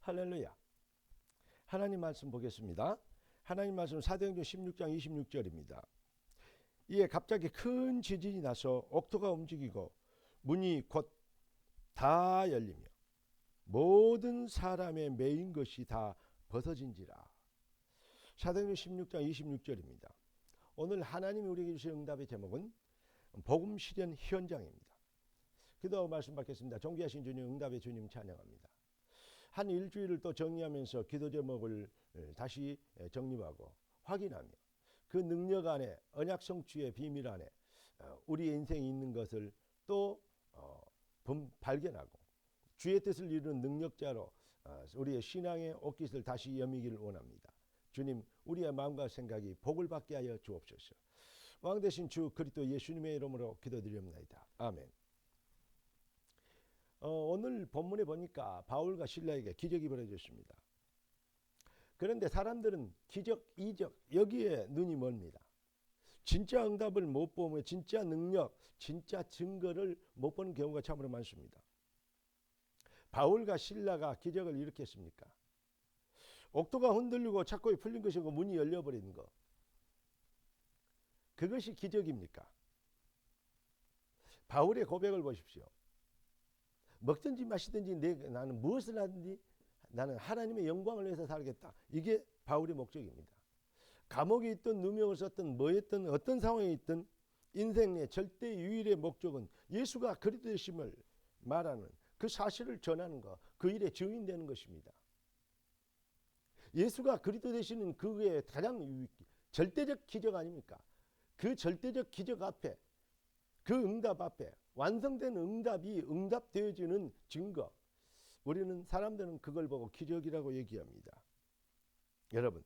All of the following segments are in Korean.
할렐루야. 하나님 말씀 보겠습니다. 하나님 말씀 사도행전 16장 26절입니다. 이에 갑자기 큰 지진이 나서 옥토가 움직이고 문이 곧 다 열리며 모든 사람의 매인 것이 다 벗어진지라. 사도행전 16장 26절입니다. 오늘 하나님이 우리에게 주신 응답의 제목은 복음 실현 현장입니다. 기도하고 말씀 받겠습니다. 존귀하신 주님, 응답의 주님 찬양합니다. 한 일주일을 또 정리하면서 기도 제목을 다시 정립하고 확인하며 그 능력 안에, 언약 성취의 비밀 안에 우리의 인생이 있는 것을 또 발견하고 주의 뜻을 이루는 능력자로 우리의 신앙의 옷깃을 다시 여미기를 원합니다. 주님, 우리의 마음과 생각이 복을 받게 하여 주옵소서. 왕 되신 주 그리스도 예수님의 이름으로 기도드립니다. 아멘. 오늘 본문에 보니까 바울과 실라에게 기적이 벌어졌습니다. 그런데 사람들은 기적, 이적 여기에 눈이 멀습니다. 진짜 응답을 못 보면 진짜 능력, 진짜 증거를 못 보는 경우가 참으로 많습니다. 바울과 실라가 기적을 일으켰습니까? 옥토가 흔들리고 착고에 풀린 것이고 문이 열려버리는 것, 그것이 기적입니까? 바울의 고백을 보십시오. 먹든지 마시든지 나는 무엇을 하든지 나는 하나님의 영광을 위해서 살겠다. 이게 바울의 목적입니다. 감옥에 있든 누명을 썼든 뭐였든 어떤 상황에 있든 인생의 절대 유일의 목적은 예수가 그리스도 되심을 말하는 그 사실을 전하는 것, 그 일의 증인되는 것입니다. 예수가 그리스도 되시는 그의 가장 절대적 기적 아닙니까? 그 절대적 기적 앞에, 그 응답 앞에 완성된 응답이 응답되어지는 증거, 우리는 사람들은 그걸 보고 기적이라고 얘기합니다. 여러분,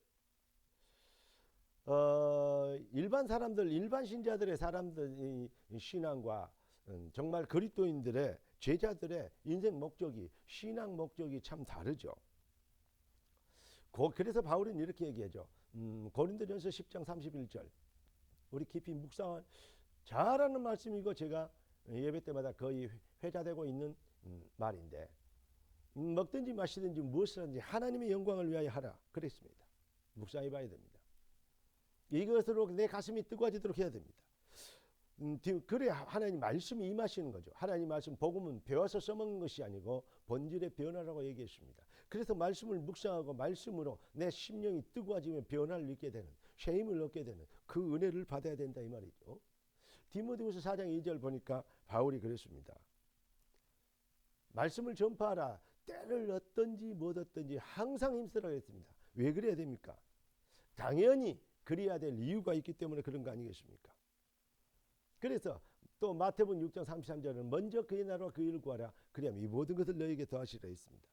일반 사람들, 일반 신자들의 사람들의 신앙과 정말 그리스도인들의 제자들의 인생 목적이, 신앙 목적이 참 다르죠. 그래서 바울은 이렇게 얘기하죠. 고린도전서 10장 31절, 우리 깊이 묵상을 잘하는 말씀이고 제가 예배 때마다 거의 회자되고 있는 말인데, 먹든지 마시든지 무엇을 하든지 하나님의 영광을 위하여 하라 그랬습니다. 묵상해 봐야 됩니다. 이것으로 내 가슴이 뜨거워지도록 해야 됩니다. 그래 하나님 말씀이 임하시는 거죠. 하나님 말씀, 복음은 배워서 써먹는 것이 아니고 본질의 변화라고 얘기했습니다. 그래서 말씀을 묵상하고 말씀으로 내 심령이 뜨거워지며 변화를 얻게 되는, 쉐임을 얻게 되는 그 은혜를 받아야 된다 이 말이죠. 디모데후서 4장 2절 보니까 바울이 그랬습니다. 말씀을 전파하라. 때를 얻든지 못 얻든지 항상 힘쓰라 했습니다. 왜 그래야 됩니까? 당연히 그래야 될 이유가 있기 때문에 그런 거 아니겠습니까? 그래서 또 마태복음 6장 33절은 먼저 그의 나라와 그 일을 구하라. 그리하면 이 모든 것을 너에게 더하시라 했습니다.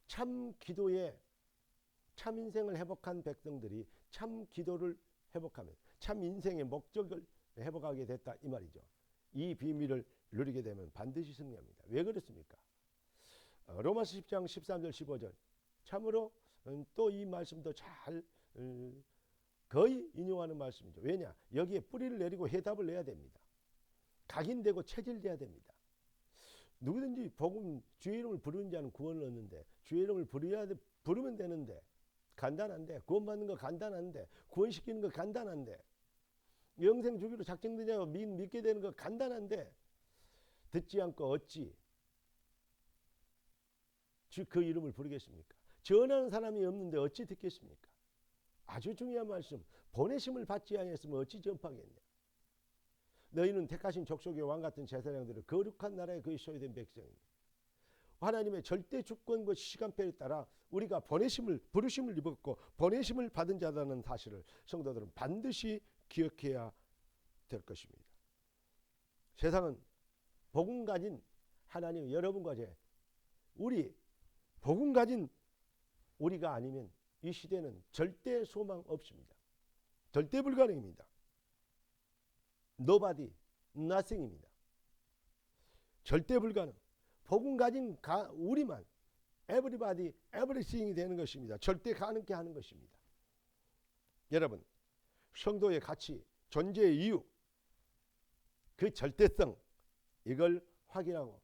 참 기도에 참 인생을 회복한 백성들이 참 기도를 회복하면 참 인생의 목적을 회복하게 됐다 이 말이죠. 이 비밀을 누리게 되면 반드시 승리합니다. 왜 그렇습니까? 로마서 10장 13절 15절 참으로 또 이 말씀도 잘 거의 인용하는 말씀이죠. 왜냐? 여기에 뿌리를 내리고 해답을 내야 됩니다. 각인되고 체질돼야 됩니다. 누구든지 복음, 주의 이름을 부르는 자는 구원을 얻는데, 주의 이름을 부르면 되는데, 간단한데, 구원받는 거 간단한데, 구원시키는 거 간단한데, 영생 주기로 작정되냐고 믿게 되는 거 간단한데, 듣지 않고 어찌 그 이름을 부르겠습니까? 전하는 사람이 없는데 어찌 듣겠습니까? 아주 중요한 말씀, 보내심을 받지 아니했으면 어찌 전파하겠냐. 너희는 택하신 족속의 왕같은 제사장들을 거룩한 나라에 거의 소유된 백성입니다. 하나님의 절대 주권과 시간표에 따라 우리가 부르심을 입었고 보내심을 받은 자라는 사실을 성도들은 반드시 기억해야 될 것입니다. 세상은 복음 가진 하나님, 여러분과 우리 복음 가진 우리가 아니면 이 시대는 절대 소망 없습니다. 절대 불가능입니다. Nobody, nothing입니다. 절대 불가능. 복음 가진 우리만 everybody, everything이 되는 것입니다. 절대 가능케 하는 것입니다. 여러분, 성도의 가치, 존재의 이유, 그 절대성, 이걸 확인하고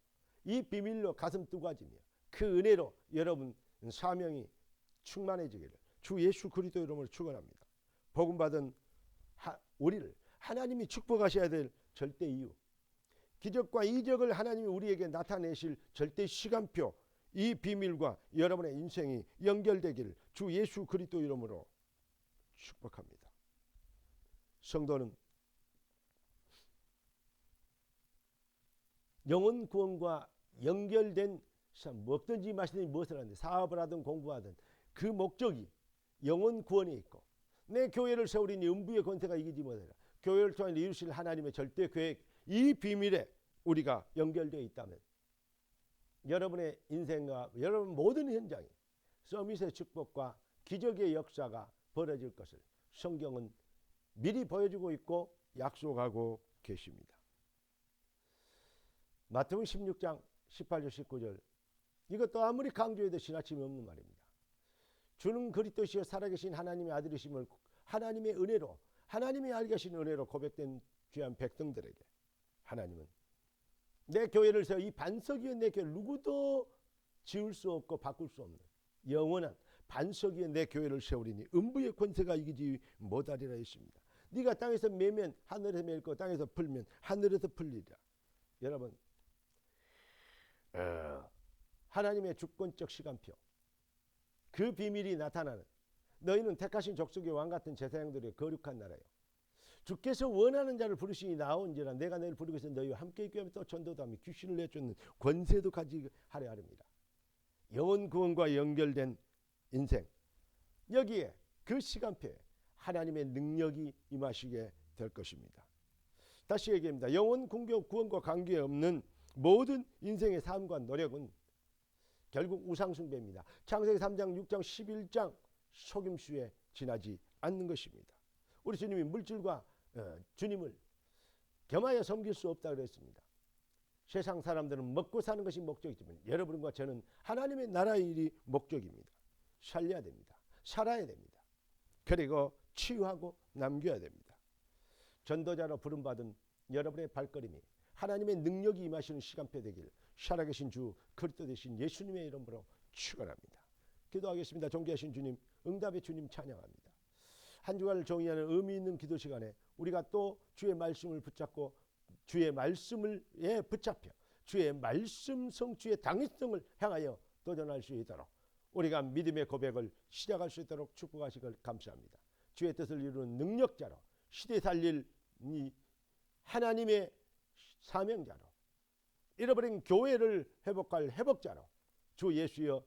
이 비밀로 가슴 뜨거워지며 그 은혜로 여러분 사명이 충만해지기를 주 예수 그리스도 이름으로 축원합니다. 복음 받은 우리를 하나님이 축복하셔야 될 절대 이유, 기적과 이적을 하나님이 우리에게 나타내실 절대 시간표, 이 비밀과 여러분의 인생이 연결되기를 주 예수 그리스도 이름으로 축복합니다. 성도는 영혼 구원과 연결된 먹든지 마시든지 무엇을 하든 사업을 하든 공부하든 그 목적이 영혼 구원에 있고 내 교회를 세우리니 음부의 권세가 이기지 못하리라. 교회를 통해 이루실 하나님의 절대 계획, 이 비밀에 우리가 연결되어 있다면 여러분의 인생과 여러분 모든 현장이 서밋의 축복과 기적의 역사가 벌어질 것을 성경은 미리 보여주고 있고 약속하고 계십니다. 마태복음 16장 18절 19절, 이것도 아무리 강조해도 지나침이 없는 말입니다. 주는 그리스도시여 살아계신 하나님의 아들이심을 하나님의 은혜로, 하나님이 알게 하신 은혜로 고백된 귀한 백성들에게 하나님은 내 교회를 세워 이 반석 위에 내 교회를 누구도 지을 수 없고 바꿀 수 없는 영원한 반석 위에 내 교회를 세우리니 음부의 권세가 이기지 못하리라 했습니다. 네가 땅에서 매면 하늘에서 맬 거, 땅에서 풀면 하늘에서 풀리리라. 여러분, 하나님의 주권적 시간표, 그 비밀이 나타나는, 너희는 택하신 족속의 왕같은 제사장들의 거룩한 나라요, 주께서 원하는 자를 부르시니 나온지라 내가 너희를 부르고 있어 너희와 함께 있게 하며 또 전도도 하며 귀신을 내쫓는 권세도 가지게 하려 합니다. 영혼 구원과 연결된 인생, 여기에 그 시간표에 하나님의 능력이 임하시게 될 것입니다. 다시 얘기합니다. 영혼 구원과 관계없는 모든 인생의 삶과 노력은 결국 우상숭배입니다. 창세기 3장 6장 11장 속임수에 지나지 않는 것입니다. 우리 주님이 물질과 주님을 겸하여 섬길 수 없다 그랬습니다. 세상 사람들은 먹고 사는 것이 목적이지만 여러분과 저는 하나님의 나라의 일이 목적입니다. 살려야 됩니다. 살아야 됩니다. 그리고 치유하고 남겨야 됩니다. 전도자로 부름받은 여러분의 발걸음이 하나님의 능력이 임하시는 시간표 되길 살아계신 주 그리스도 되신 예수님의 이름으로 축원합니다. 기도하겠습니다. 존귀하신 주님, 응답의 주님 찬양합니다. 한 주간을 정의하는 의미 있는 기도 시간에 우리가 또 주의 말씀을 붙잡고 주의 말씀을 붙잡혀 주의 말씀 성취의 당위성을 향하여 도전할 수 있도록 우리가 믿음의 고백을 시작할 수 있도록 축복하시길 감사합니다. 주의 뜻을 이루는 능력자로 시대 살릴 이 하나님의 사명자로 잃어버린 교회를 회복할 회복자로 주 예수여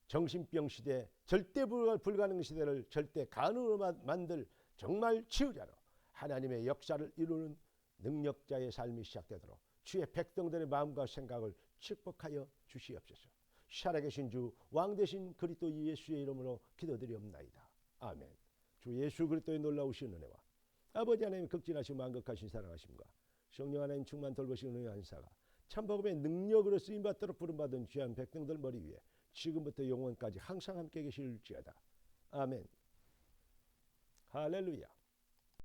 정신병 시대, 절대 불가능 시대를 절대 가능으로 만들 정말 치유자로 하나님의 역사를 이루는 능력자의 삶이 시작되도록 주의 백성들의 마음과 생각을 축복하여 주시옵소서. 살아계신 주 왕 되신 그리스도 예수의 이름으로 기도드리옵나이다. 아멘. 주 예수 그리스도의 놀라우신 은혜와 아버지 하나님의 극진하시고 만극하신 사랑하심과 성령 하나님 충만 돌보시는 은혜와 은사가 참복음의 능력으로 쓰임받도록 부름받은 귀한 백성들 머리 위에 지금부터 영원까지 항상 함께 계실지어다. 아멘. 할렐루야.